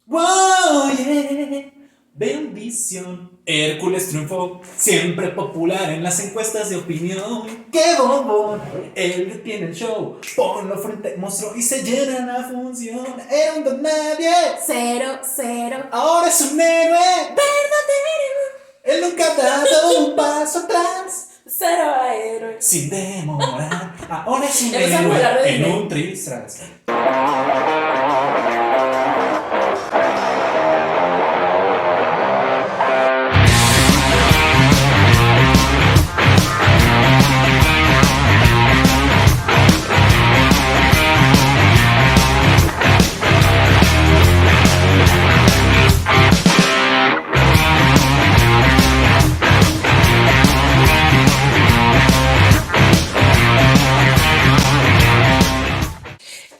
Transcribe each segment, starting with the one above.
Wow, yeah. Bendición. Hércules triunfó, siempre popular en las encuestas de opinión. ¡Qué bombón! Él tiene el show, ponlo frente al monstruo y se llena la función. Era un don nadie, 0-0. ahora es un héroe. Verdadero. Él nunca ha dado un paso atrás. 0 a héroe. Sin demorar, ahora es un Empezamos a hablar héroe de en Disney. un tristras.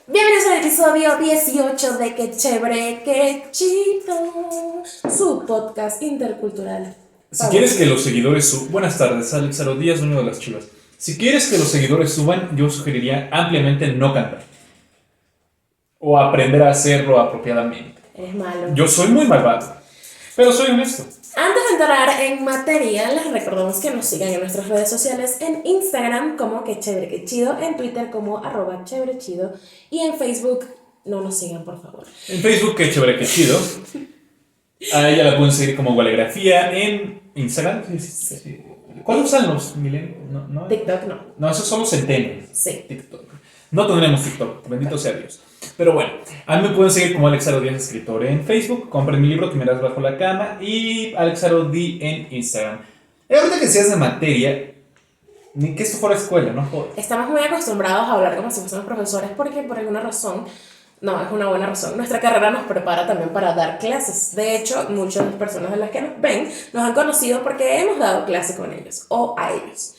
Bienvenidos al episodio 18 de Qué Chévere, Qué Chido, su podcast intercultural. Si quieres que los seguidores suban... Buenas tardes, Alex Aro Díaz, uno de las Chivas. Si quieres que los seguidores suban, yo sugeriría ampliamente no cantar. O aprender a hacerlo apropiadamente. Eres malo. Yo soy muy malvado, pero soy honesto. Antes de entrar en materia, les recordamos que nos sigan en nuestras redes sociales, en Instagram como Qué Chévere, Qué Chido, en Twitter como @chéverechido y en Facebook no nos sigan, por favor. En Facebook, qué chévere, qué chido. A ella la pueden seguir como Gualegrafía en Instagram. ¿Cuál usan los milenios? ¿No? TikTok no. No, esos son los centennials. Sí. TikTok. No tendremos TikTok, bendito sea Dios. Pero bueno, a mí me pueden seguir como Alex Aro Díaz, escritor en Facebook. Compren mi libro, Quimeras bajo la cama. Y Alex Aro D en Instagram. Ahorita que seas de materia, ni que esto fuera escuela, ¿no? Joder. Estamos muy acostumbrados a hablar como si fuésemos profesores porque por alguna razón, no, es una buena razón, nuestra carrera nos prepara también para dar clases. De hecho, muchas personas de las que nos ven nos han conocido porque hemos dado clase con ellos o a ellos.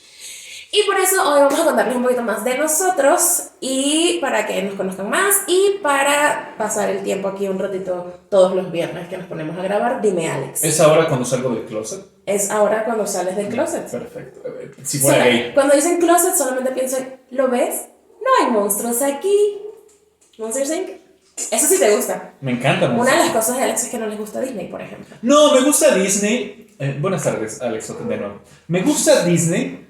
Y por eso hoy vamos a contarles un poquito más de nosotros y para que nos conozcan más y para pasar el tiempo aquí un ratito todos los viernes que nos ponemos a grabar. Dime, Alex. ¿Es ahora cuando salgo del closet? Es ahora cuando sales del closet. Perfecto. Si fuera gay. Cuando dicen closet solamente pienso en, ¿lo ves? No hay monstruos aquí. Monsters Inc. Eso sí te gusta. Me encanta. Una de las cosas de Alex es que no les gusta Disney, por ejemplo. No, me gusta Disney. Buenas tardes, Alex, de nuevo. Me gusta Disney.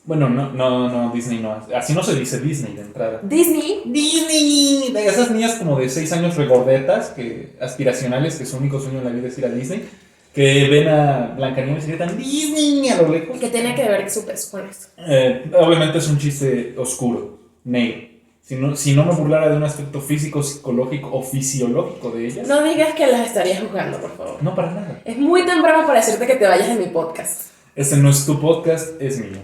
Bueno, no, Disney no. Así no se dice Disney de entrada. Disney. De esas niñas como de 6 años regordetas, aspiracionales, que su único sueño en la vida es ir a Disney, que ven a Blancanieves y gritan Disney a lo lejos. ¿Y qué tiene que ver su peso con esto? Obviamente es un chiste oscuro, negro. Si no me burlara de un aspecto físico, psicológico o fisiológico de ellas. No digas que las estarías juzgando, por favor. No, para nada. Es muy temprano para decirte que te vayas de mi podcast. Este no es tu podcast, es mío.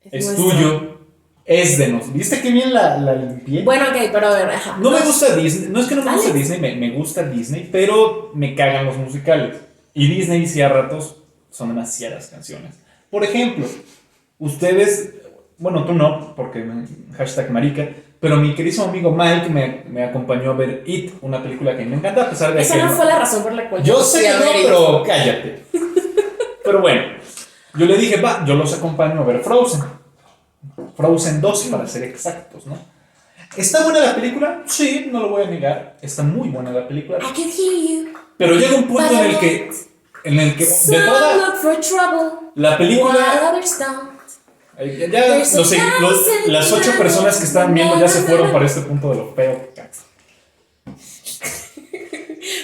Es nuestro. tuyo, es de nosotros. ¿Viste qué bien la limpié? Bueno, ok, pero a ver, ajá. No me gusta Disney, no es que no me guste Alex. Disney, me gusta Disney, pero me cagan los musicales. Y Disney, sí, a ratos son demasiadas canciones. Por ejemplo, ustedes, bueno, tú no, porque hashtag marica, pero mi querido amigo Mike me acompañó a ver It, una película que me encanta, a pesar de Esa que... no fue la razón por la cual Yo sé fui que a no, ver pero cállate. Pero bueno, yo le dije, va, yo los acompaño a ver Frozen 2 para ser exactos, ¿no? ¿Está buena la película? Sí, no lo voy a negar. Está muy buena la película. I can hear you. Pero llega un punto en el que So de toda look for trouble. la While película, others don't. ya las 8 personas que estaban viendo ya se fueron para este punto de lo feo.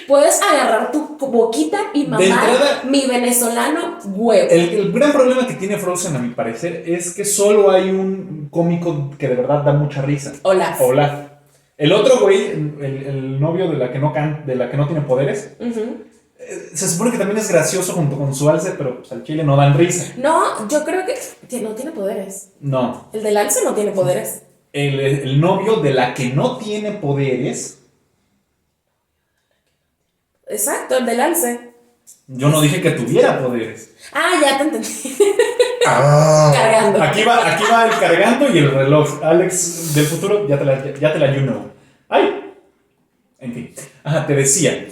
Puedes agarrar tu boquita y De mamar entrada, mi venezolano huevo. El gran problema que tiene Frozen, a mi parecer, es que solo hay un cómico que de verdad da mucha risa. Olaf. El otro güey, el novio de la que no tiene poderes, se supone que también es gracioso junto con su alce, pero pues, al chile no dan risa. No, yo creo que no tiene poderes. No. El del alce no tiene poderes. El novio de la que no tiene poderes. Exacto, el del alce. Yo no dije que tuviera poderes. Ah, ya te entendí. Cargando. Aquí va el cargando y el reloj. Alex del futuro, ya te la you know. Ay. En fin. Ajá, te decía.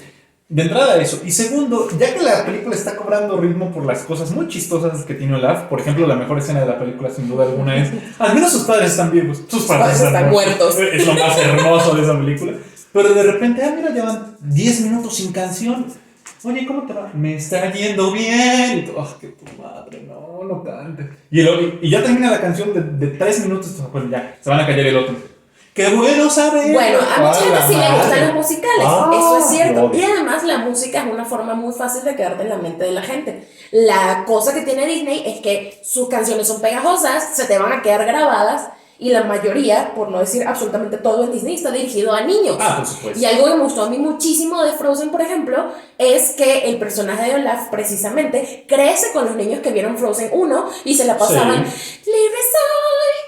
De entrada eso. Y segundo, ya que la película está cobrando ritmo por las cosas muy chistosas que tiene Olaf, por ejemplo, la mejor escena de la película sin duda alguna es, al menos sus padres están vivos. Sus padres están muertos. Es lo más hermoso de esa película. Pero de repente, mira, llevan 10 minutos sin canción. Oye, ¿cómo te va? Me está yendo bien. Y tú, qué tu madre, no cantes. Y ya termina la canción de 3 minutos. Pues ya, se van a callar el otro. ¡Qué bueno saber! Bueno, a mucha gente sí le gustan los musicales, eso es cierto. Obvio. Y además la música es una forma muy fácil de quedarte en la mente de la gente. La cosa que tiene Disney es que sus canciones son pegajosas, se te van a quedar grabadas. Y la mayoría, por no decir absolutamente todo en Disney, está dirigido a niños. Por supuesto. Y algo que me gustó a mí muchísimo de Frozen, por ejemplo, es que el personaje de Olaf, precisamente, crece con los niños que vieron Frozen 1 y se la pasaban, libre soy.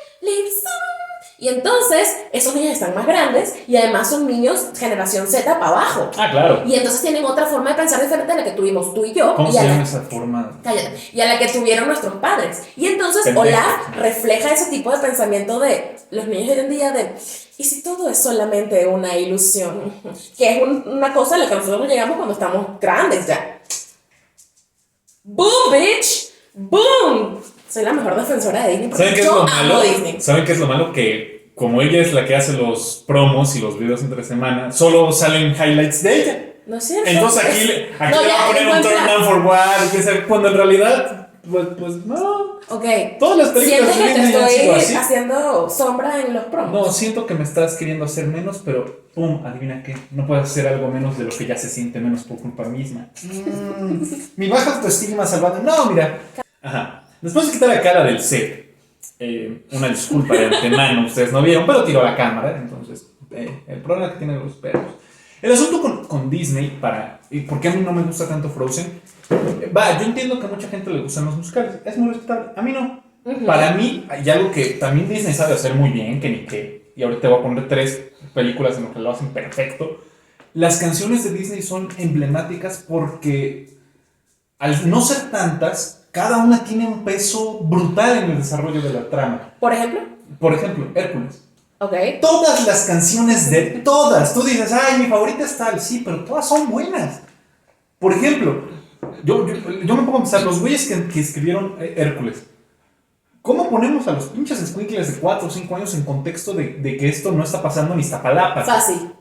Y entonces, esos niños están más grandes y además son niños generación Z para abajo. Claro. Y entonces tienen otra forma de pensar diferente a la que tuvimos tú y yo. ¿Cómo se llama esa forma? Cállate. Y a la que tuvieron nuestros padres. Y entonces Olaf refleja ese tipo de pensamiento de los niños de hoy en día de, ¿y si todo es solamente una ilusión? Que es una cosa a la que nosotros llegamos cuando estamos grandes ya. ¡Boom, bitch! ¡Boom! Soy la mejor defensora de Disney porque yo amo Disney. ¿Saben qué es lo malo? Que como ella es la que hace los promos y los videos entre semana, solo salen highlights de ella. No es cierto. Entonces aquí le va a poner un turn down for what, cuando en realidad, pues no. Ok. Todas las películas ¿sientes que te han sido así? estoy haciendo sombra en los promos? No, siento que me estás queriendo hacer menos, pero pum, adivina qué, no puedes hacer algo menos de lo que ya se siente menos por culpa misma. Mi baja autoestima salvando. No, mira. Ajá. Después de quitar la cara del set, una disculpa de antemano, ustedes no vieron, pero tiró la cámara, entonces, el problema que tienen los perros. El asunto con Disney, y por qué a mí no me gusta tanto Frozen, yo entiendo que a mucha gente le gustan los musicales, es muy respetable, a mí no. Para mí, hay algo que también Disney sabe hacer muy bien, y ahorita te voy a poner 3 películas en las que lo hacen perfecto. Las canciones de Disney son emblemáticas porque, al no ser tantas, cada una tiene un peso brutal en el desarrollo de la trama. ¿Por ejemplo? Por ejemplo, Hércules. Ok. Todas las canciones de todas. Tú dices, mi favorita es tal. Sí, pero todas son buenas. Por ejemplo, yo me pongo a pensar, los güeyes que escribieron Hércules. ¿Cómo ponemos a los pinches escuincles de 4 o 5 años en contexto de que esto no está pasando en Iztapalapa? Fácil.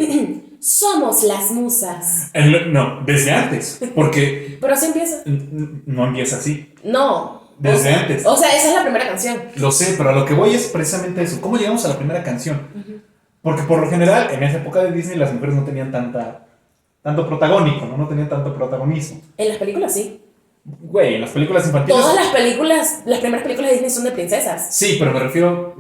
Somos las musas. No, desde antes. Porque... Pero así empieza. No empieza así. No. Desde antes. O sea, esa es la primera canción. Lo sé, pero a lo que voy es precisamente eso. ¿Cómo llegamos a la primera canción? Porque por lo general, en esa época de Disney, las mujeres no tenían tanto protagónico, ¿no? No tenían tanto protagonismo. En las películas sí. Güey, en las películas infantiles... Todas las primeras películas de Disney son de princesas. Sí, pero me refiero...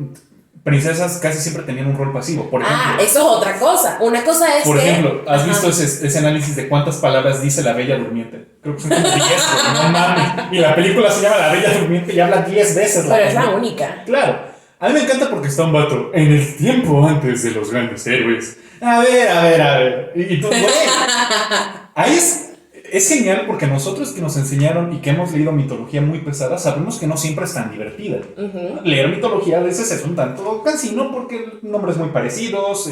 Princesas casi siempre tenían un rol pasivo. Por ejemplo, eso es otra cosa. Una cosa es por ejemplo, ¿has visto ese análisis de cuántas palabras dice la Bella Durmiente? Creo que son como 10, no mames. Y la película se llama La Bella Durmiente y habla 10 veces. Pero es la única. Claro. A mí me encanta porque está un vato en el tiempo antes de los grandes héroes. A ver. Y tú, güey. Ahí es genial porque nosotros que nos enseñaron y que hemos leído mitología muy pesada, sabemos que no siempre es tan divertida. Leer mitología a veces es un tanto cansino porque nombres muy parecidos,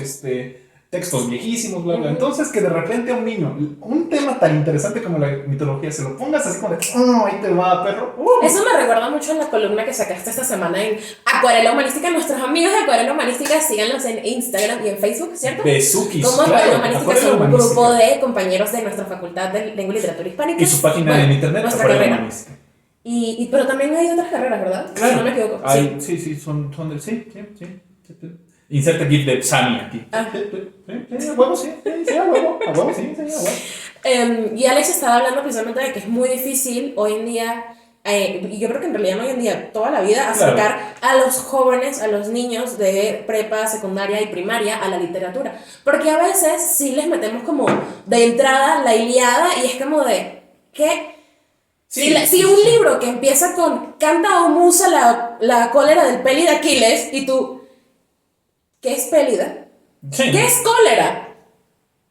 textos viejísimos, bla, bla. Entonces, que de repente a un niño, un tema tan interesante como la mitología, se lo pongas así como de, ahí te va, perro. Eso me recuerda mucho a la columna que sacaste esta semana en Acuarela Humanística. Nuestros amigos de Acuarela Humanística, síganlos en Instagram y en Facebook, ¿cierto? Besuquis, como Acuarela Humanística, son un Humanística. grupo de compañeros de nuestra Facultad de Lengua y Literatura Hispánica. Y su página en internet, nuestra Acuarela carrera. Humanística. Pero también hay otras carreras, ¿verdad? Claro. Si no me equivoco. Sí, son de... Sí. Inserta GIF de Sammy aquí. A huevo, sí, a huevo, Y Alex estaba hablando precisamente de que es muy difícil hoy en día, y yo creo que en realidad no hoy en día, toda la vida, acercar a los jóvenes, a los niños de prepa, secundaria y primaria a la literatura. Porque a veces sí les metemos como de entrada la Ilíada y es como de, ¿qué? Si un libro que empieza con canta o musa la cólera del peli de Aquiles y tú... ¿Qué es pélida? Sí. ¿Qué es cólera?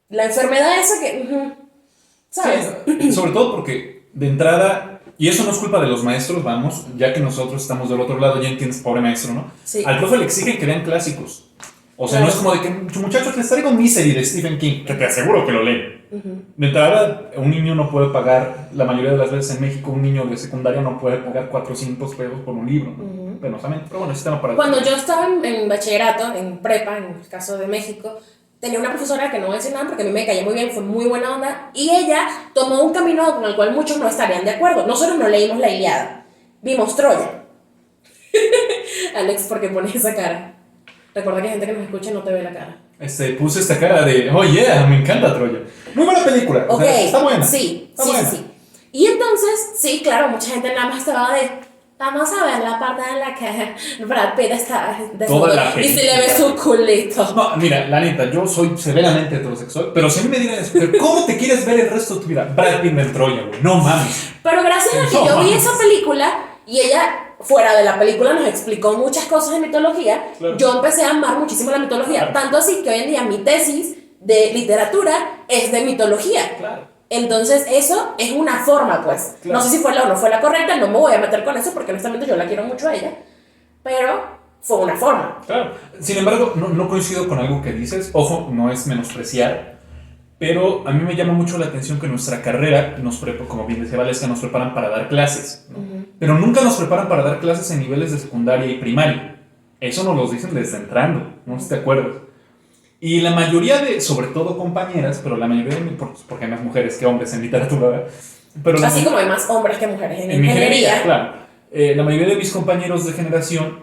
La enfermedad esa que... ¿sabes? Sí, sobre todo porque de entrada, y eso no es culpa de los maestros, vamos, ya que nosotros estamos del otro lado, ya entiendes, pobre maestro, ¿no? Sí. Al profe le exigen que lean clásicos. O sea, no es como de que, muchachos, les traigo Misery de Stephen King, que te aseguro que lo leen. De entrada, un niño no puede pagar, la mayoría de las veces en México, un niño de secundaria no puede pagar 400 pesos por un libro, ¿no? Penosamente, pero bueno, ese tema para... Cuando yo estaba en bachillerato, en prepa, en el caso de México, tenía una profesora que no voy a decir nada porque a mí me caía muy bien, fue muy buena onda, y ella tomó un camino con el cual muchos no estarían de acuerdo. Nosotros no leímos la Ilíada, vimos Troya. Alex, ¿por qué pones esa cara? Recuerda que hay gente que nos escucha y no te ve la cara. Puse esta cara de, oh yeah, me encanta Troya. Muy buena película, Ok, o sea, está buena. Sí, está sí, buena. sí. Y entonces, sí, claro, mucha gente nada más estaba de, vamos a ver la parte en la que Brad Pitt está desnudo y se le ve su culito. No, mira, la neta, yo soy severamente heterosexual, pero si a mí me dieran a escoger, ¿cómo te quieres ver el resto de tu vida? Brad Pitt en Troya, güey, no mames. Pero gracias a que yo vi esa película y ella, fuera de la película, nos explicó muchas cosas de mitología, claro. Yo empecé a amar muchísimo la mitología, claro. Tanto así que hoy en día mi tesis de literatura es de mitología. Claro. Entonces eso es una forma, pues. Claro. No sé si fue la o no fue la correcta, no me voy a meter con eso porque honestamente yo la quiero mucho a ella, pero fue una forma. Claro. Sin embargo, no coincido con algo que dices. Ojo, no es menospreciar, pero a mí me llama mucho la atención que nuestra carrera, como bien decía Valesca, nos preparan para dar clases, ¿no? Pero nunca nos preparan para dar clases en niveles de secundaria y primaria. Eso nos lo dicen desde entrando, no sé si te acuerdas. Y la mayoría de, sobre todo compañeras, pero la mayoría de, porque hay más mujeres que hombres en literatura, ¿verdad? Pero así como hay más hombres que mujeres en ingeniería. Claro. La mayoría de mis compañeros de generación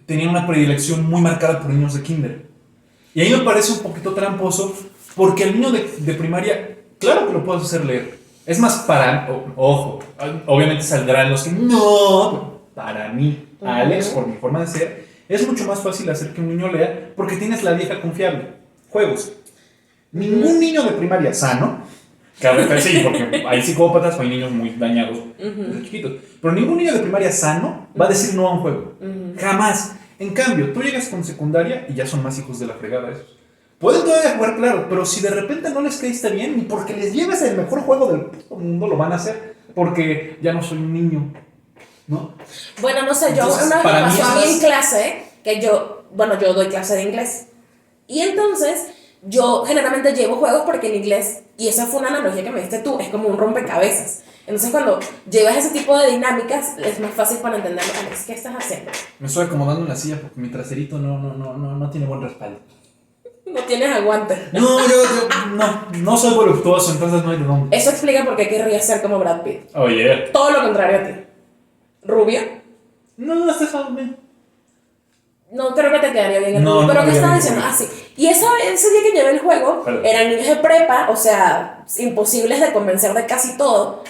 tenían una predilección muy marcada por niños de kinder. Y ahí me parece un poquito tramposo, porque el niño de primaria, claro que lo puedes hacer leer. Es más, ojo, obviamente saldrán los que no, para mí, Alex, por mi forma de ser, es mucho más fácil hacer que un niño lea porque tienes la vieja confiable. Juegos. Ningún niño de primaria sano, que a veces sí, porque hay psicópatas o hay niños muy dañados desde chiquitos, pero ningún niño de primaria sano va a decir no a un juego. Jamás. En cambio, tú llegas con secundaria y ya son más hijos de la fregada esos. Pueden todavía jugar, claro, pero si de repente no les caíste bien, ni porque les lleves el mejor juego del mundo lo van a hacer, porque ya no soy un niño, ¿no? Bueno, no sé, entonces, yo una vez me pasó a mí en clase, que yo doy clase de inglés, y entonces yo generalmente llevo juegos porque en inglés, y esa fue una analogía que me diste tú, es como un rompecabezas. Entonces cuando llevas ese tipo de dinámicas es más fácil para entenderlo. Alex, ¿qué estás haciendo? Me estoy acomodando en la silla porque mi traserito no tiene buen respaldo. No tienes aguante. No, yo no soy voluptuoso, entonces no hay de dónde. Eso explica por qué querrías ser como Brad Pitt. Oh, yeah. Todo lo contrario a ti. ¿Rubio? No estás bien. No creo que te quedaría bien el rubio. ¿Pero qué estabas diciendo? Ah, sí. Y ese día que llevé el juego, eran niños de prepa, o sea, imposibles de convencer de casi todo.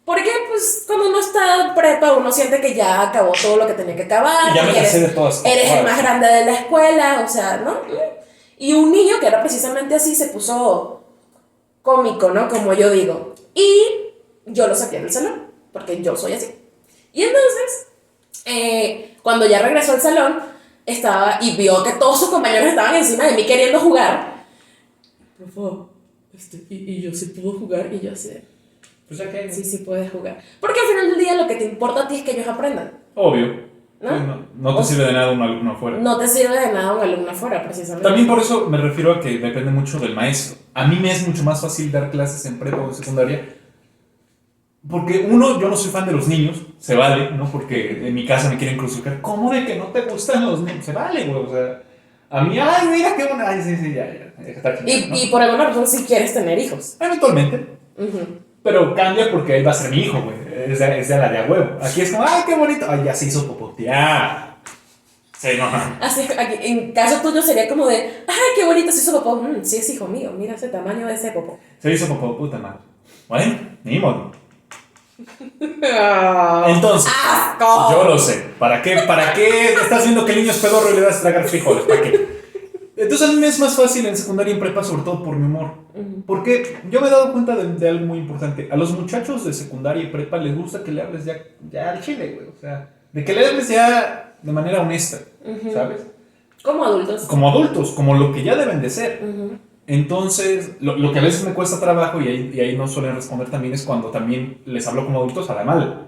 Porque, pues, cuando uno está en prepa, uno siente que ya acabó todo lo que tenía que acabar. Y ya me cansé de todas. Eres el más grande de la escuela, o sea, ¿no? Y un niño que era precisamente así se puso cómico, ¿no? Como yo digo. Y yo lo saqué del salón, porque yo soy así. Y entonces, cuando ya regresó al salón, estaba y vio que todos sus compañeros estaban encima de mí queriendo jugar. Por favor, y yo sí puedo jugar, y yo así. Pues ya que sí puedes jugar. Porque al final del día lo que te importa a ti es que ellos aprendan. Obvio. No te sirve de nada un alumno afuera. No te sirve de nada un alumno afuera, precisamente. También por eso me refiero a que depende mucho del maestro. A mí me es mucho más fácil dar clases en prepa o en secundaria. Porque uno, yo no soy fan de los niños, se vale, ¿no? Porque en mi casa me quieren crucificar. ¿Cómo de que no te gustan los niños? Se vale, güey, o sea... A mí, ay, mira qué buena... Ay, sí, ya. Está chido, ¿no? Y por alguna razón sí quieres tener hijos. Eventualmente. Pero cambia porque ahí va a ser mi hijo, güey. Es de la de a huevo. Aquí es como, ay, qué bonito. Ay, ya se hizo popotear. Sí, no. Así, aquí, en caso tuyo sería como de, ay, qué bonito se hizo popó. Sí es hijo mío, mira ese tamaño de ese popó. Se hizo popó, puta madre. Bueno, ni modo. Entonces, ¡asco! Yo lo sé. ¿Para qué estás viendo que el niño es pedorro y le vas a tragar frijoles? ¿Para qué? Entonces a mí me es más fácil en secundaria y en prepa, sobre todo por mi humor. Porque yo me he dado cuenta de algo muy importante. A los muchachos de secundaria y prepa les gusta que le hables ya al chile, güey. O sea, de que le hables ya de manera honesta, ¿sabes? Como adultos. Como adultos, como lo que ya deben de ser. Entonces, lo que a veces me cuesta trabajo y ahí no suelen responder también es cuando también les hablo como adultos a la mala,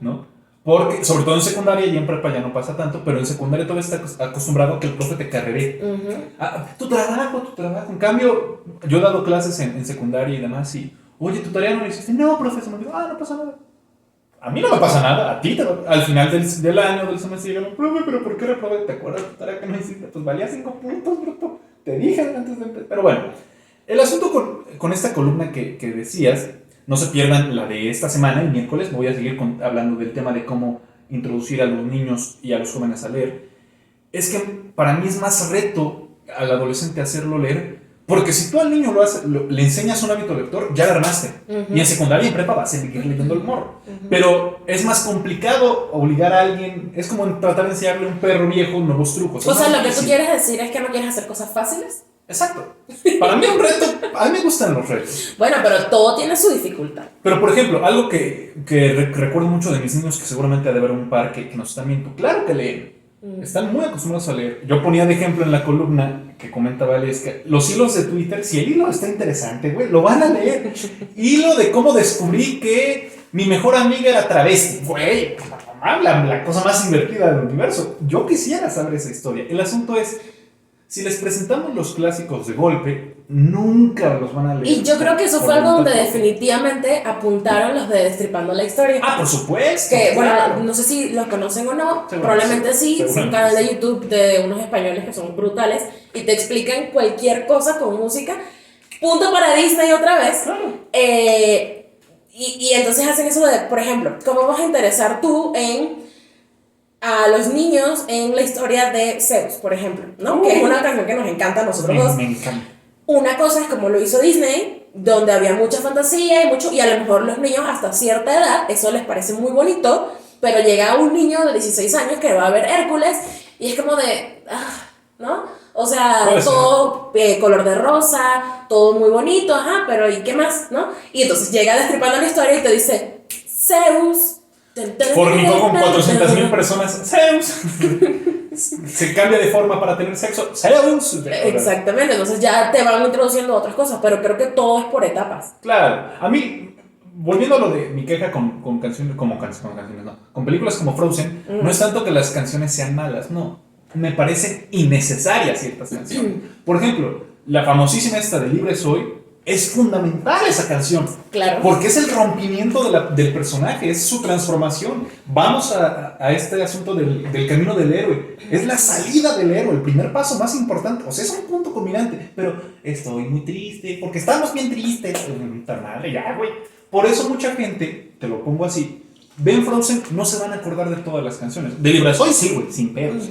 ¿no? Porque, sobre todo en secundaria y en prepa ya no pasa tanto, pero en secundaria todavía estás acostumbrado a que el profe te carrere. Tu trabajo. En cambio, yo he dado clases en secundaria y demás y, oye, tu tarea no la hiciste. No, profe, se me olvidó. No pasa nada. A mí no me pasa nada, a ti al final del año, del semestre, llegan, profe, pero ¿por qué reprobé? ¿Te acuerdas de la tarea que no hiciste? Pues valía 5 puntos, bruto. Te dije antes de empezar. Pero bueno, el asunto con esta columna que decías, no se pierdan la de esta semana, el miércoles, voy a seguir hablando del tema de cómo introducir a los niños y a los jóvenes a leer. Es que para mí es más reto al adolescente hacerlo leer, porque si tú al niño le enseñas un hábito lector, ya la armaste. Y en secundaria y en prepa va a seguir leyendo el morro. Pero es más complicado obligar a alguien, es como tratar de enseñarle a un perro viejo nuevos trucos. O sea, lo que tú quieres decir es que no quieres hacer cosas fáciles. Exacto. Para mí un reto, a mí me gustan los retos. Bueno, pero todo tiene su dificultad. Pero por ejemplo, algo que recuerdo mucho de mis niños, que seguramente ha de haber un par que nos están viendo, claro que leen. Están muy acostumbrados a leer. Yo ponía de ejemplo en la columna que comentaba es que los hilos de Twitter, si el hilo está interesante, güey, lo van a leer. Hilo de cómo descubrí que mi mejor amiga era travesti. Güey, la cosa más divertida del universo. Yo quisiera saber esa historia. El asunto es, si les presentamos los clásicos de golpe, nunca los van a leer. Y yo creo que eso fue algo donde definitivamente apuntaron los de Destripando la Historia. Ah, por supuesto. Que, claro. bueno, no sé si los conocen o no, probablemente sí. Es un canal de YouTube de unos españoles que son brutales y te explican cualquier cosa con música. Punto para Disney otra vez. Claro. Y entonces hacen eso de, por ejemplo, ¿cómo vas a interesar tú a los niños en la historia de Zeus, por ejemplo, ¿no? Que es una canción que nos encanta a nosotros dos. Me encanta. Una cosa es como lo hizo Disney, donde había mucha fantasía y a lo mejor los niños hasta cierta edad, eso les parece muy bonito, pero llega un niño de 16 años que va a ver Hércules y es como de, ¿no? O sea, todo color de rosa, todo muy bonito, pero ¿y qué más, no? Y entonces llega Destripando la Historia y te dice, Zeus fornicó con 400,000 personas. Zeus. Se cambia de forma para tener sexo. Zeus. Exactamente, entonces ya te van introduciendo otras cosas, pero creo que todo es por etapas. Claro, a mí, volviendo a lo de mi queja con canciones, no, con películas como Frozen, no es tanto que las canciones sean malas, no. Me parecen innecesarias ciertas canciones. Por ejemplo, la famosísima esta de Libre Soy. Es fundamental esa canción. Claro. Porque es el rompimiento del personaje, es su transformación. Vamos a este asunto del camino del héroe. Es la salida del héroe, el primer paso más importante. O sea, es un punto culminante. Pero estoy muy triste, porque estamos bien tristes. Ya, güey. Por eso mucha gente, te lo pongo así, ven Frozen, no se van a acordar de todas las canciones. De Libre Soy sí, güey, sin pedos.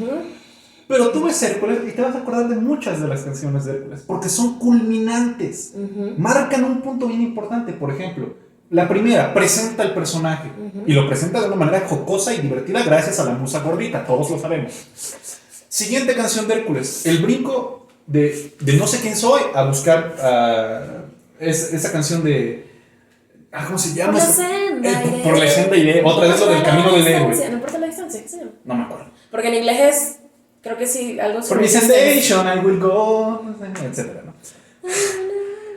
Pero tú ves Hércules y te vas a acordar de muchas de las canciones de Hércules, porque son culminantes, marcan un punto bien importante. Por ejemplo, la primera presenta al personaje y lo presenta de una manera jocosa y divertida gracias a la musa gordita, todos lo sabemos. Siguiente canción de Hércules, el brinco de no sé quién soy a buscar esa canción de... ¿cómo se llama? Por la senda iré. Otra vez lo del camino del héroe. No importa la distancia, ¿qué se llama? No me acuerdo. Porque en inglés es... Creo que sí, algo For Sensation, I will go, etcétera, ¿no?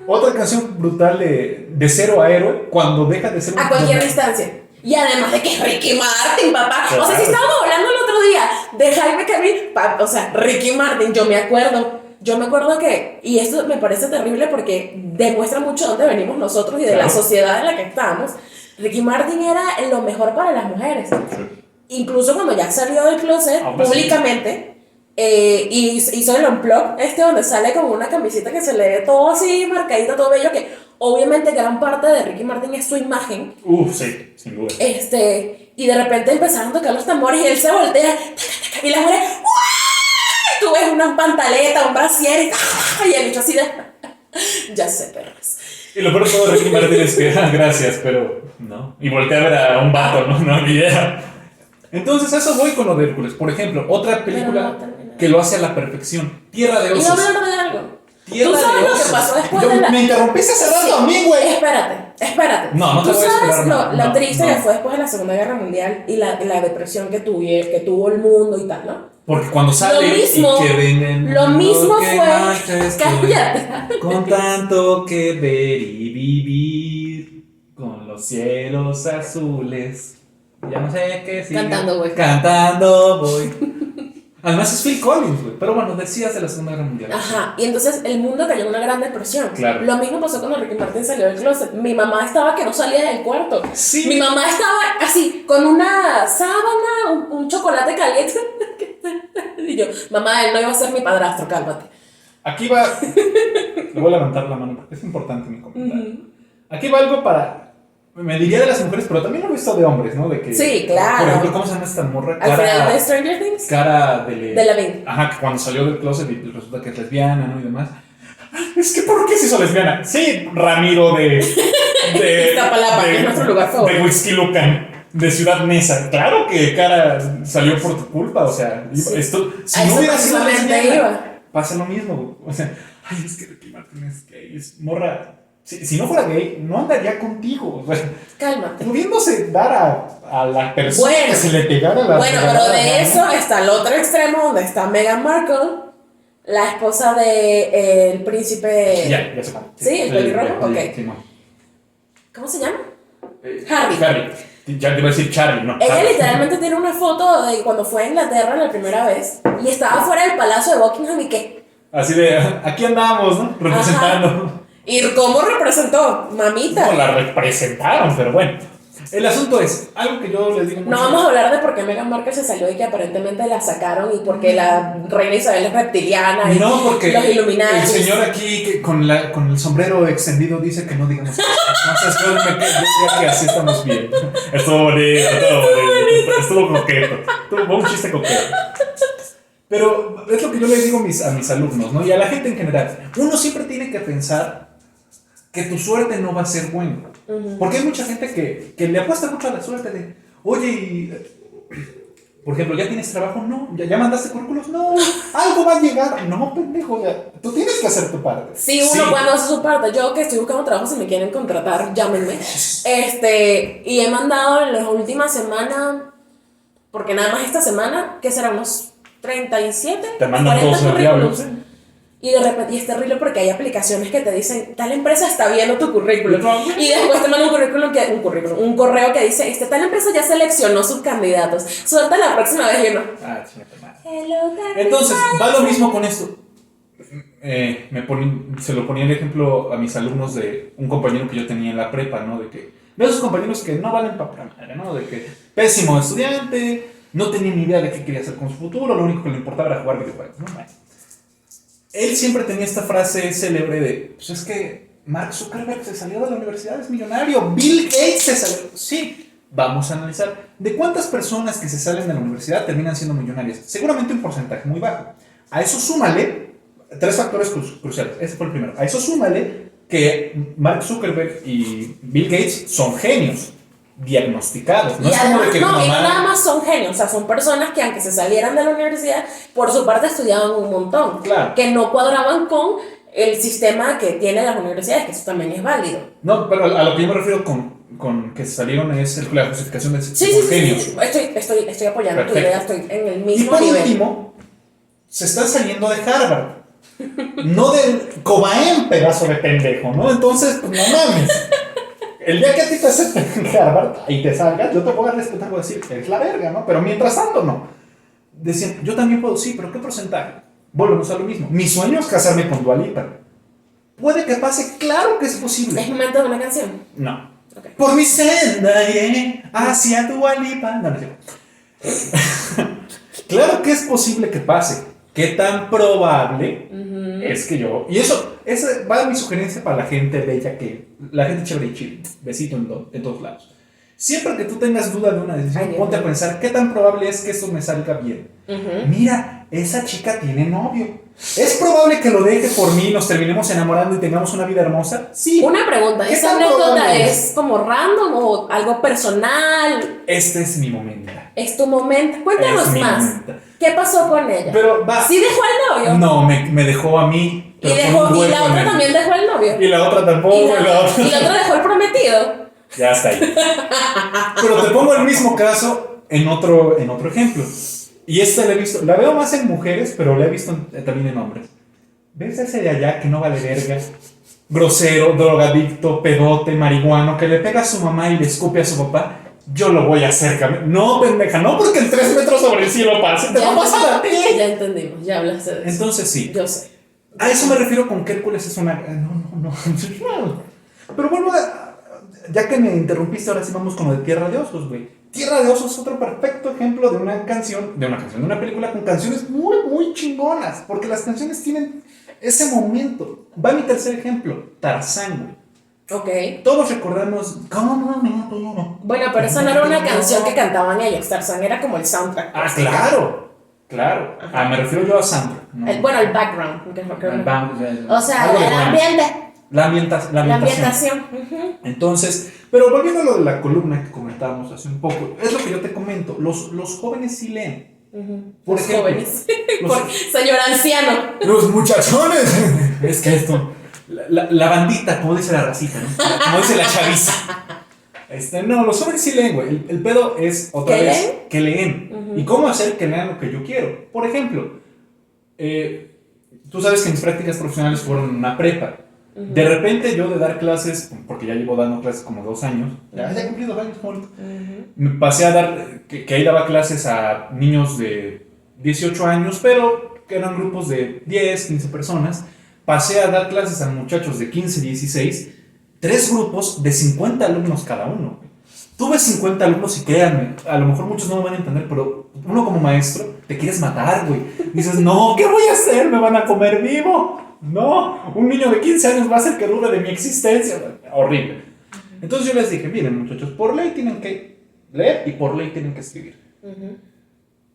Otra canción brutal de cero a héroe, cuando deja de ser a cualquier distancia. Y además de que es Ricky Martin, papá. Claro. O sea, si estábamos hablando el otro día de Jaime Camil, o sea, Ricky Martin, yo me acuerdo que, y esto me parece terrible porque demuestra mucho dónde venimos nosotros y de la sociedad en la que estamos. Ricky Martin era lo mejor para las mujeres. Sí. Incluso cuando ya salió del closet públicamente. Y hizo el unplug donde sale como una camiseta que se le ve todo así marcadito, todo bello, que obviamente gran parte de Ricky Martin es su imagen. Sí, sin duda. Y de repente empezaron a tocar los tambores y él se voltea y las mujeres tú ves una pantaleta, un brasier y el bicho así de ya sé, perros. Y lo peor de todo de Ricky Martin es que gracias, pero no. Y voltea a ver a un vato, no ni idea. Entonces eso voy con lo de Hércules. Por ejemplo, otra película que lo hace a la perfección, Tierra de Osos. Y no hablar de algo. Tierra ¿Tú sabes de lo Osos. que pasó después de la... Me interrumpiste hace rato a mí, güey. Espérate. No te voy a esperar. ¿Tú sabes lo triste que fue después de la Segunda Guerra Mundial y la depresión que tuvo el mundo y tal, ¿no? Porque cuando sale lo mismo fue... Cállate. Con tanto que ver y vivir, con los cielos azules... Ya no sé qué sigue. Cantando voy. Además es Phil Collins, güey. Pero bueno, decías de la Segunda Guerra Mundial. Ajá, y entonces el mundo cayó en una gran depresión. Claro. Lo mismo pasó cuando Ricky Martin salió del closet. Mi mamá estaba que no salía del cuarto. Sí. Mi mamá estaba así, con una sábana, un chocolate caliente. Y yo, mamá, él no iba a ser mi padrastro, cálmate. Aquí va. Le voy a levantar la mano porque es importante mi comentario. Aquí va algo para. Me diría de las mujeres, pero también lo he visto de hombres, ¿no? De que, sí, claro. Por ejemplo, ¿cómo se llama esta morra? Al final de Stranger Things. Cara de Lavigne. Ajá, que cuando salió del closet y resulta que es lesbiana, ¿no? Y demás. Es que, ¿por qué se hizo lesbiana? Sí, Ramiro de Iztapalapa, que es nuestro lugar favorito. De Whisky Lucan, de Ciudad Neza. Claro que cara salió por tu culpa, o sea, sí. Esto, si a no hubiera sido lesbiana, pasa lo mismo, o sea, ay, es que Ricky Martin es gay, es morra. Si no fuera gay, no andaría contigo. O sea, cálmate. pudiéndose dar a la persona que se le pegara la. Bueno, pero de eso está el otro extremo donde está Meghan Markle, la esposa de el príncipe. Ya se va. Sí, el pelirrojo. Ok. Sí, no. ¿Cómo se llama? Harry. Ya te iba a decir Charlie, ¿no? Ella Harry. literalmente tiene una foto de cuando fue a Inglaterra la primera vez y estaba fuera del palacio de Buckingham y ¿qué? Así de, aquí andamos, ¿no? Representando. Ajá. ¿Y cómo representó? Mamita. No la representaron, pero bueno. El asunto es, algo que yo les digo mucho. No vamos a hablar de por qué Meghan Markle se salió y que aparentemente la sacaron y porque la reina Isabel es reptiliana y no, porque los Illuminati. El señor aquí que con el sombrero extendido dice que no digamos eso. Entonces yo diría que así estamos bien. Estuvo bonito, estuvo coqueto. Tuvo un chiste coqueto. Pero es lo que yo le digo a mis alumnos, ¿no? Y a la gente en general. Uno siempre tiene que pensar que tu suerte no va a ser buena. Porque hay mucha gente que le apuesta mucho a la suerte de, oye, por ejemplo, ¿ya tienes trabajo? No. ¿Ya mandaste currículos? No. Algo va a llegar. No, pendejo, tú tienes que hacer tu parte. Sí, uno cuando hace su parte. Yo que estoy buscando trabajo, si me quieren contratar, llámenme. Y he mandado en las últimas semanas, porque nada más esta semana, que será unos 37, te mandan todos los diablos. Y de repente, y es terrible porque hay aplicaciones que te dicen, tal empresa está viendo tu currículum. Y después te mandan un correo que dice, tal empresa ya seleccionó sus candidatos. Suelta la próxima vez y uno. Entonces, va lo mismo con esto. Se lo ponía el ejemplo a mis alumnos de un compañero que yo tenía en la prepa, ¿no? De que, de esos compañeros que no valen para madre, ¿no? De que, pésimo estudiante, no tenía ni idea de qué quería hacer con su futuro, lo único que le importaba era jugar videojuegos, ¿no? Él siempre tenía esta frase célebre de, pues es que Mark Zuckerberg se salió de la universidad, es millonario, Bill Gates se salió. Sí, vamos a analizar de cuántas personas que se salen de la universidad terminan siendo millonarias. Seguramente un porcentaje muy bajo. A eso súmale 3 factores cruciales. Ese fue el primero. A eso súmale que Mark Zuckerberg y Bill Gates son genios diagnosticados. No y es como de que y no mamá... nada más son genios, o sea, son personas que aunque se salieran de la universidad, por su parte estudiaban un montón, claro, que no cuadraban con el sistema que tienen las universidades, que eso también es válido. No, pero a lo que yo me refiero con que salieron es la justificación de genios. Sí. Estoy apoyando Perfecto. Tu idea, estoy en el mismo nivel. Y por último, se están saliendo de Harvard, no del Cobain, pedazo de pendejo, ¿no? Entonces, pues no mames. El día que a ti te acepten en Harvard y te salgas, yo te voy a respetar, voy a decir, es la verga, ¿no? Pero mientras tanto, no. Decían, yo también puedo, sí, pero ¿qué porcentaje? Volvemos a lo mismo. Mi sueño es casarme con Dua Lipa. ¿Puede que pase? Claro que es posible. ¿Es momento de una canción? No. Okay. Por mi senda, hacia Dua Lipa. No, claro que es posible que pase. ¿Qué tan probable es que yo... Y esa va mi sugerencia para la gente bella, la gente chévere y chill. Besito en todos lados. Siempre que tú tengas duda de una decisión, ponte a pensar qué tan probable es que esto me salga bien. Mira, esa chica tiene novio. ¿Es probable que lo deje por mí, nos terminemos enamorando y tengamos una vida hermosa? Sí. Una pregunta, ¿esa anécdota es como random o algo personal? Este es mi momento. Es tu momento. Cuéntanos más. Momento. ¿Qué pasó con ella? Pero va. ¿Sí dejó al novio? No, me dejó a mí. ¿Y la otra también dejó al novio? Y la otra tampoco. ¿Y la otra dejó el prometido? Ya está ahí. Pero te pongo el mismo caso en otro ejemplo. Y esta la he visto, la veo más en mujeres, pero la he visto también en hombres. ¿Ves ese de allá que no vale verga? Grosero, drogadicto, pedote, marihuano, que le pega a su mamá y le escupe a su papá. yo lo voy a hacer, no, pendeja, no porque el 3 metros sobre el cielo pase, te va a pasar a ti. Ya entendimos, ya hablaste de eso. Entonces sí. Yo sé. A eso me refiero con que Hércules es una... No. Pero vuelvo a... Ya que me interrumpiste, ahora sí vamos con lo de Tierra de Osos, güey. Tierra de Osos es otro perfecto ejemplo de una película con canciones muy, muy chingonas. Porque las canciones tienen ese momento. Va mi tercer ejemplo, Tarzán, güey. Ok. Todos recordamos... ¿Cómo? Bueno, pero esa no era una canción que cantaban ellos. Tarzán era como el soundtrack. Ah, claro. Ah, me refiero yo a soundtrack. No. El background. O sea, el ambiente. La ambientación. Uh-huh. Entonces, pero volviendo a lo de la columna que comentábamos hace un poco, es lo que yo te comento, los jóvenes sí leen. Uh-huh. Por los ejemplo, jóvenes. Señor anciano. Los muchachones. Es que esto, la bandita, como dice la racita, ¿no? Como dice la chaviza. No, los jóvenes sí leen, güey. El pedo es otra vez leen? que leen. Uh-huh. ¿Y cómo hacer que lean lo que yo quiero? Por ejemplo, tú sabes que mis prácticas profesionales fueron en una prepa. Uh-huh. De repente yo de dar clases, porque ya llevo dando clases como 2 años, ya he cumplido 2 años, uh-huh. Me pasé a dar, que ahí daba clases a niños de 18 años, pero que eran grupos de 10, 15 personas. Pasé a dar clases a muchachos de 15, 16, 3 grupos de 50 alumnos cada uno. Tuve 50 alumnos y créanme, a lo mejor muchos no me van a entender, pero uno como maestro te quieres matar, güey. Dices, no, ¿qué voy a hacer? ¿Me van a comer vivo? No, un niño de 15 años va a ser que dude de mi existencia. Horrible. Entonces yo les dije, miren muchachos, por ley tienen que leer y por ley tienen que escribir. Uh-huh.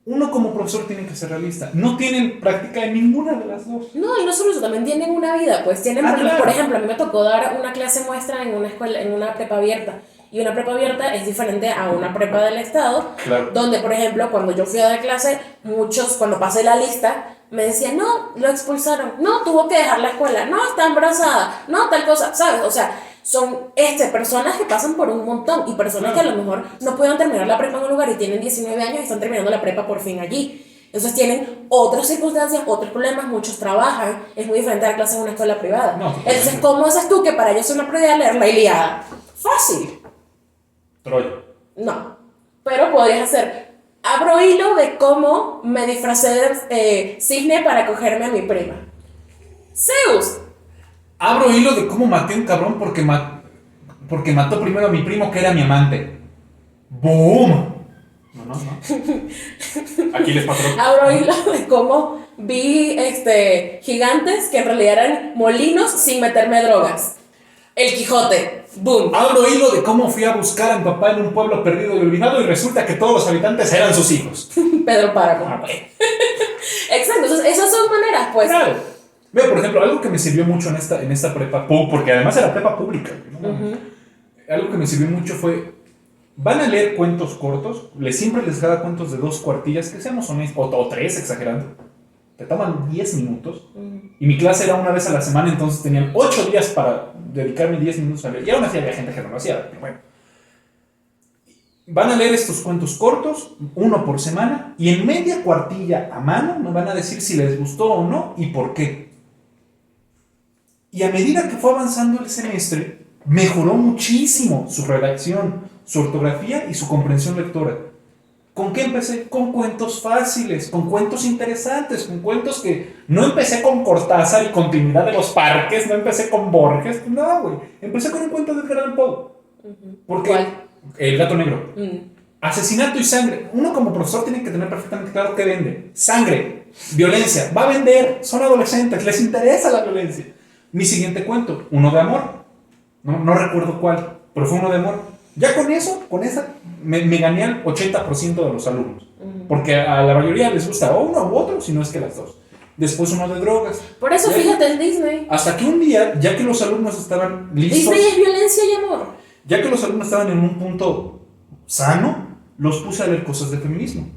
Uno como profesor tiene que ser realista. No tienen práctica en ninguna de las dos. No, y no solo eso, también tienen una vida. Pues tienen, claro. Por ejemplo, a mí me tocó dar una clase muestra en una escuela, en una prepa abierta. Y una prepa abierta es diferente a una prepa del estado. Claro. Donde, por ejemplo, cuando yo fui a dar clase, muchos, cuando pasé la lista, me decían, no, lo expulsaron, no, tuvo que dejar la escuela, no, está embarazada, no, tal cosa, ¿sabes? O sea, son personas que pasan por un montón y personas que a lo mejor no pudieron terminar la prepa en un lugar y tienen 19 años y están terminando la prepa por fin allí. Entonces tienen otras circunstancias, otros problemas, muchos trabajan, es muy diferente a la clase en una escuela privada. No, entonces, ¿cómo haces tú que para ellos es una prioridad leer la Ilíada? Fácil. Troya. No, pero podrías hacer... Abro hilo de cómo me disfracé de cisne para cogerme a mi prima. Zeus. Abro hilo de cómo maté a un cabrón porque mató primero a mi primo que era mi amante. ¡Boom! No. Aquí les patrón. Abro hilo de cómo vi gigantes que en realidad eran molinos sin meterme drogas. El Quijote. ¡Boom! Abro hilo de cómo fui a buscar a mi papá en un pueblo perdido y olvidado y resulta que todos los habitantes eran sus hijos. Pedro Páramo. Exacto, entonces esas son maneras, pues. Claro. Veo, por ejemplo, algo que me sirvió mucho en esta prepa, porque además era prepa pública, ¿no? Uh-huh. Algo que me sirvió mucho fue, van a leer cuentos cortos, siempre les daba cuentos de 2 cuartillas, que seamos honestos, o 3, exagerando. Te toman 10 minutos. Uh-huh. Y mi clase era una vez a la semana, entonces tenían 8 días para dedicarme 10 minutos a leer. Y aún así había gente que no lo hacía, pero bueno. Van a leer estos cuentos cortos, 1 por semana, y en media cuartilla a mano me van a decir si les gustó o no y por qué. Y a medida que fue avanzando el semestre, mejoró muchísimo su redacción, su ortografía y su comprensión lectora. ¿Con qué empecé? Con cuentos fáciles, con cuentos interesantes, con cuentos que no empecé con Cortázar y Continuidad de los Parques, no empecé con Borges, no, güey. Empecé con un cuento de Edgar Allan Poe. Uh-huh. Porque ¿cuál? El gato negro. Asesinato y sangre. Uno como profesor tiene que tener perfectamente claro qué vende. Sangre, violencia, va a vender, son adolescentes, les interesa la violencia. Mi siguiente cuento, uno de amor. No recuerdo cuál, pero fue uno de amor. Ya con esa, me gané al 80% de los alumnos. Uh-huh. Porque a la mayoría les gusta o uno u otro, si no es que las dos. Después uno de drogas. Por eso fíjate en Disney. Hasta que un día, ya que los alumnos estaban listos. Disney es violencia y amor. Ya que los alumnos estaban en un punto sano, los puse a leer cosas de feminismo.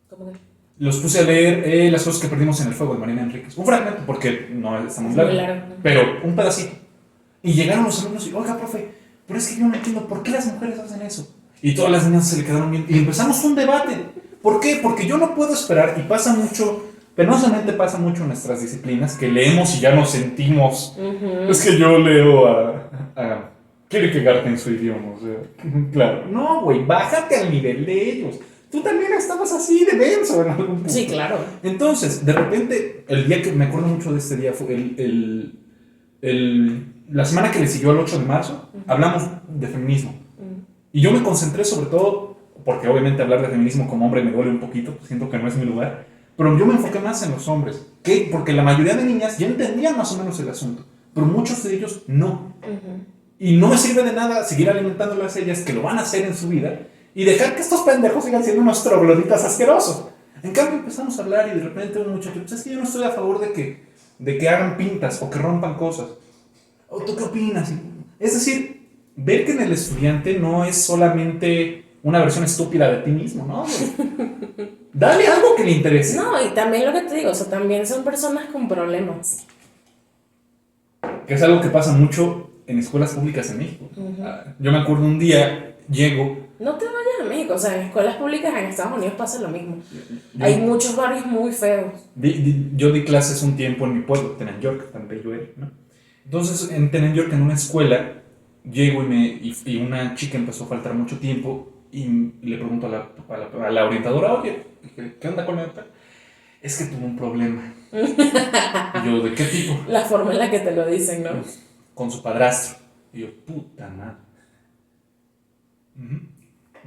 ¿Cómo que? Los puse a leer Las cosas que perdimos en el fuego de Mariana Enríquez. Un fragmento, porque no está muy largo. Pero un pedacito. Y llegaron los alumnos y, oiga, profe, pero es que yo no entiendo por qué las mujeres hacen eso. Y todas las niñas se le quedaron bien. Y empezamos un debate. ¿Por qué? Porque yo no puedo esperar, y pasa mucho, penosamente pasa mucho en nuestras disciplinas, que leemos y ya nos sentimos. Uh-huh. Es que yo leo quiere quedarte en su idioma, o sea, claro. No, güey, bájate al nivel de ellos. Tú también estabas así de denso en algún punto. Sí, claro. Entonces, de repente, el día que me acuerdo mucho de este día fue la semana que le siguió al 8 de marzo, hablamos de feminismo. Y yo me concentré sobre todo, porque obviamente hablar de feminismo como hombre me duele un poquito, siento que no es mi lugar, pero yo me enfoqué más en los hombres, porque la mayoría de niñas ya entendían más o menos el asunto, pero muchos de ellos no. Y no me sirve de nada seguir alimentándolas a ellas, que lo van a hacer en su vida, y dejar que estos pendejos sigan siendo unos trogloditas asquerosos. En cambio empezamos a hablar y de repente un muchacho, pues es que yo no estoy a favor de que hagan pintas o que rompan cosas. ¿O tú qué opinas? Es decir, ver que en el estudiante no es solamente una versión estúpida de ti mismo, ¿no? Dale algo que le interese. No, y también lo que te digo, o sea, también son personas con problemas. Que es algo que pasa mucho en escuelas públicas en México. Yo me acuerdo un día, llego... No te vayas a México, o sea, en escuelas públicas en Estados Unidos pasa lo mismo. Hay muchos barrios muy feos. Yo di clases un tiempo en mi pueblo, Tenan York, tan bello era, ¿no? Entonces, en Tenan York, en una escuela, llego y una chica empezó a faltar mucho tiempo y le pregunto a la orientadora, oye, ¿qué onda con ella? Es que tuvo un problema. Y yo, ¿de qué tipo? La forma en la que te lo dicen, ¿no? Con su padrastro. Y yo, puta madre.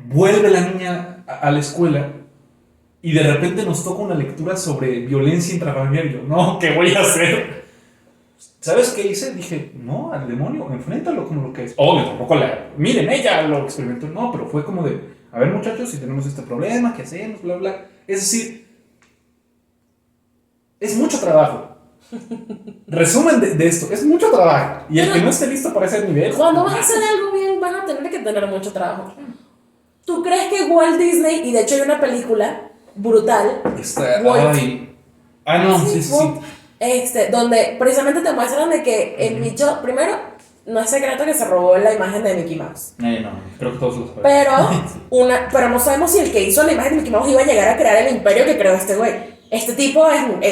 Vuelve la niña a la escuela y de repente nos toca una lectura sobre violencia intrafamiliar. Y yo, no, ¿qué voy a hacer? ¿Sabes qué hice? Dije, no, al demonio, enfréntalo como lo que es. Obvio, tampoco miren, ella lo experimentó. No, pero fue como de, a ver muchachos, si tenemos este problema, ¿qué hacemos? Bla, bla. Es decir, es mucho trabajo. Resumen de esto, es mucho trabajo. Y el que no esté listo para ese nivel... Cuando vas a hacer algo bien, vas a tener que tener mucho trabajo. ¿Tú crees que Walt Disney, y de hecho hay una película brutal, no, sí. donde precisamente te muestran de que el bicho, primero, no es secreto que se robó la imagen de Mickey Mouse. No, creo que todos lo saben. Pero no sabemos si el que hizo la imagen de Mickey Mouse iba a llegar a crear el imperio que creó este güey. Este tipo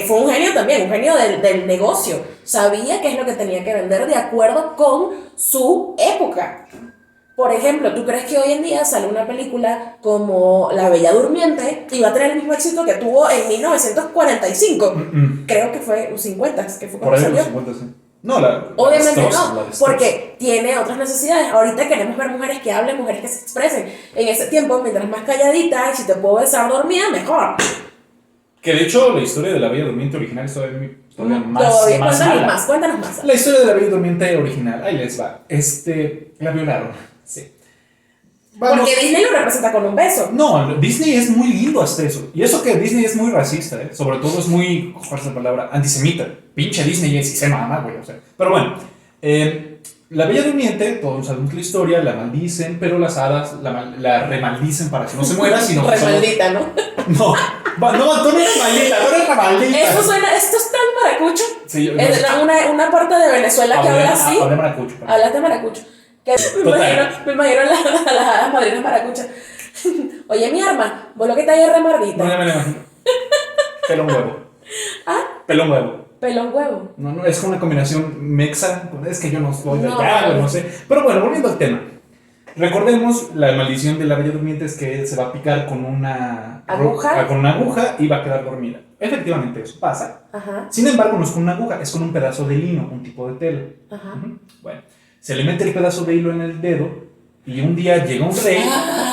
fue un genio también, un genio del negocio. Sabía qué es lo que tenía que vender de acuerdo con su época. Por ejemplo, ¿tú crees que hoy en día sale una película como La Bella Durmiente y va a tener el mismo éxito que tuvo en 1945? Creo que fue los 50, que fue cuando salió. Por ahí los 50, sí. No, obviamente no, porque tiene otras necesidades. Ahorita queremos ver mujeres que hablen, mujeres que se expresen. En ese tiempo, mientras más calladita, y si te puedo besar dormida, mejor. Que de hecho la historia de La Bella Durmiente original es todavía más cuéntanos más. La historia de La Bella Durmiente original, ahí les va. La violaron. Sí. Vamos. Porque Disney lo representa con un beso. No, Disney es muy lindo hasta eso. Y eso que Disney es muy racista, sobre todo es muy, ¿cuál es la palabra? Antisemita. Pinche Disney es y se mama, güey. O sea. Pero bueno, La Bella Durmiente, todos sabemos la historia, la maldicen, pero las hadas la remaldicen para que no se muera, sino que remaldita, ¿no? No, tú no eres maldita, tú eres remaldita. Esto es tan maracucho. Sí, una parte de Venezuela que habla así. Habla maracucho. Hablas de maracucho. Que me imagino las hadas madrinas maracuchas. Oye, mi arma, vos lo que te hay es remardita. No, ya me lo imagino. Pelón huevo. ¿Ah? Pelón huevo. Pelón huevo. No, es una combinación mexa. Es que yo no soy de allá, no sé. Pero bueno, volviendo al tema. Recordemos, la maldición de La Bella Durmiente es que se va a picar con una aguja. Con una aguja y va a quedar dormida. Efectivamente, eso pasa. Ajá. Sin embargo, no es con una aguja, es con un pedazo de lino, un tipo de tela. Ajá. Bueno, se le mete el pedazo de hilo en el dedo y un día llega un rey.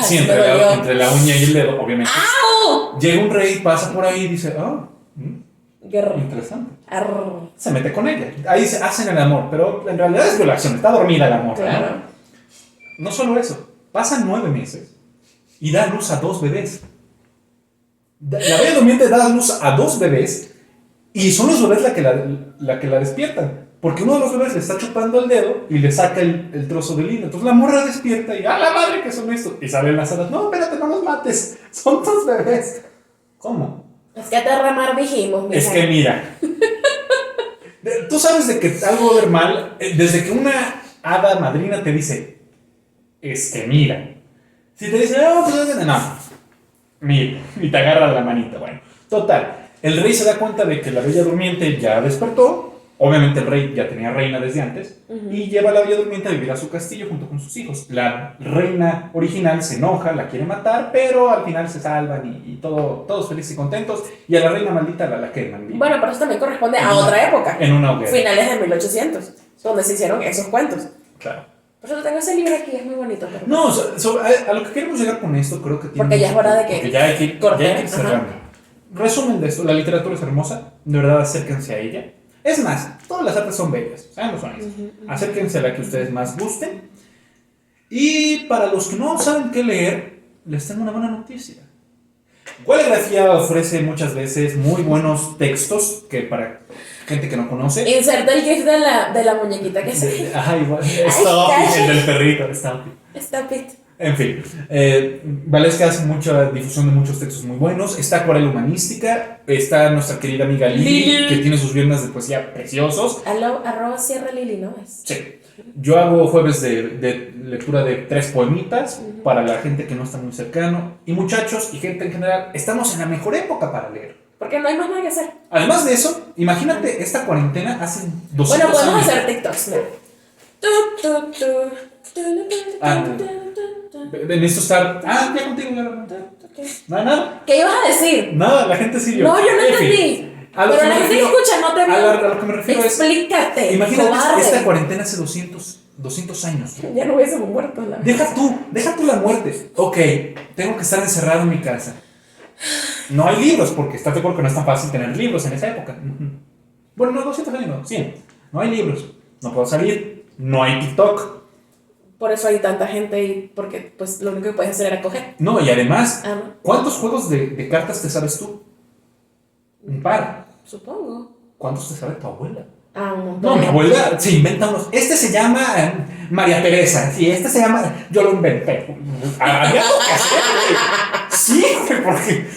Sí, entre la uña y el dedo, obviamente. ¡Au! Llega un rey, pasa por ahí y dice, interesante. Arr. Se mete con ella. Ahí se hacen el amor, pero en realidad es violación, está dormida la morra. Claro. No solo eso, pasan 9 meses y da luz a 2 bebés. La Bella Durmiente da luz a 2 bebés y son los bebés la que la despiertan. Porque uno de los bebés le está chupando el dedo y le saca el trozo de lino. Entonces la morra despierta y ¡a la madre que son estos! Y salen las hadas. No, espérate, no los mates. Son tus bebés. ¿Cómo? Es que te remardijimos, Es que mira. Tú sabes de que algo va a ver mal desde que una hada madrina te dice, es que mira. Si te dice, no. Mira. Y te agarra de la manita. Bueno, total. El rey se da cuenta de que la Bella Durmiente ya despertó Obviamente el rey ya tenía reina desde antes y lleva a la Bella Durmiente a vivir a su castillo junto con sus hijos. La reina original se enoja, la quiere matar, pero al final se salvan y todos felices y contentos. Y a la reina maldita la queman. Bueno, pero eso también corresponde a otra época. En una hoguera. Finales de 1800, donde se hicieron esos cuentos. Claro. Por eso tengo ese libro aquí, es muy bonito. Pero... No, a lo que queremos llegar con esto creo que tiene... Porque ya es hora de que... Porque ya hay que ir cerrando. Resumen de esto, la literatura es hermosa, de verdad acérquense a ella. Es más, todas las artes son bellas, sabemos eso. Acérquense a la que ustedes más gusten. Y para los que no saben qué leer, les tengo una buena noticia. Wallgrafía ofrece muchas veces muy buenos textos que para gente que no conoce. Inserta el gif de la muñequita que se... Ajá, igual. Stop it, el del perrito, stop it. Stop it. En fin, Valesca hace mucha difusión de muchos textos muy buenos. Está Acuarela Humanística, está nuestra querida amiga Lili, que tiene sus viernes de poesía preciosos. @Sierra Lili, ¿no es? Sí. Yo hago jueves de lectura de 3 poemitas para la gente que no está muy cercano. Y muchachos y gente en general, estamos en la mejor época para leer. Porque no hay más nada que hacer. Además de eso, imagínate esta cuarentena hace 200 Bueno, podemos años. hacer TikToks, Necesito estar... ya contigo, ya no. Nada. ¿Qué ibas a decir? Nada, la gente sí. No, yo no entendí. Pero la gente que escucha no te veo. A lo que me refiero Explícate. Imagínate cobarde. esta cuarentena hace 200 años. Ya no hubiésemos muerto. Deja tú la muerte. Ok, tengo que estar encerrado en mi casa. No hay libros, porque estás de acuerdo que no es tan fácil tener libros en esa época. Bueno, no, 200 años no, 100. No hay libros, no puedo salir, no hay TikTok. Por eso hay tanta gente y porque pues lo único que puedes hacer era coger. No, y además, ¿no? ¿cuántos juegos de cartas te sabes tú? Un par. Supongo. ¿Cuántos te sabe tu abuela? Un montón. No, mi abuela se inventa unos. Este se llama María Teresa. Y este se llama. Yo lo inventé. Había algo que hacer, güey. Sí, güey, porque.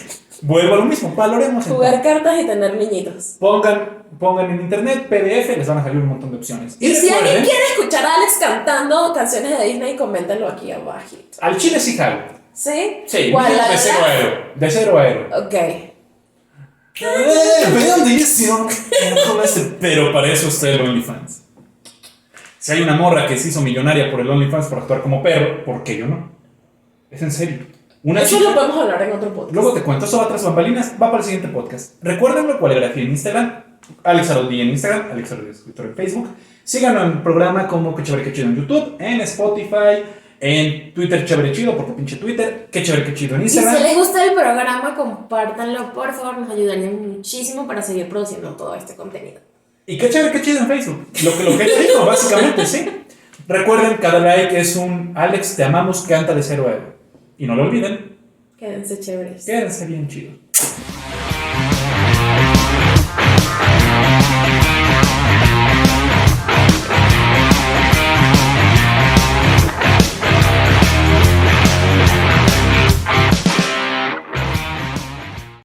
Vuelvo a lo mismo. Valoremos. Jugar cartas y tener niñitos. Pongan en internet PDF, les van a salir un montón de opciones. Y si alguien quiere escuchar a Alex cantando canciones de Disney, coméntenlo aquí abajito. Al chile sí jalo. ¿Sí? Sí, ¿Cuál? de 0 a Euro. De 0 a Euro. Ok. Vean edición. Pero para eso está el OnlyFans. Si hay una morra que se hizo millonaria por el OnlyFans por actuar como perro, ¿por qué yo no? Es en serio. Eso lo podemos hablar en otro podcast. Luego te cuento, eso va tras bambalinas, va para el siguiente podcast. Recuérdenlo, Wallgrafía en Instagram, Alex Arodi en Instagram, Alex Arodi escritor en Facebook. Síganos en el programa como Que Chévere Que Chido en YouTube, en Spotify, en Twitter Chévere Chido, porque pinche Twitter, Que Chévere Que Chido en Instagram. Y si les gusta el programa, compártanlo, por favor, nos ayudarían muchísimo para seguir produciendo todo este contenido. Y Que Chévere Que Chido en Facebook, lo que ella dijo, básicamente, sí. Recuerden, cada like es un Alex, te amamos, canta de 0 a 0. Y no lo olviden. Quédense chéveres. Quédense bien chidos.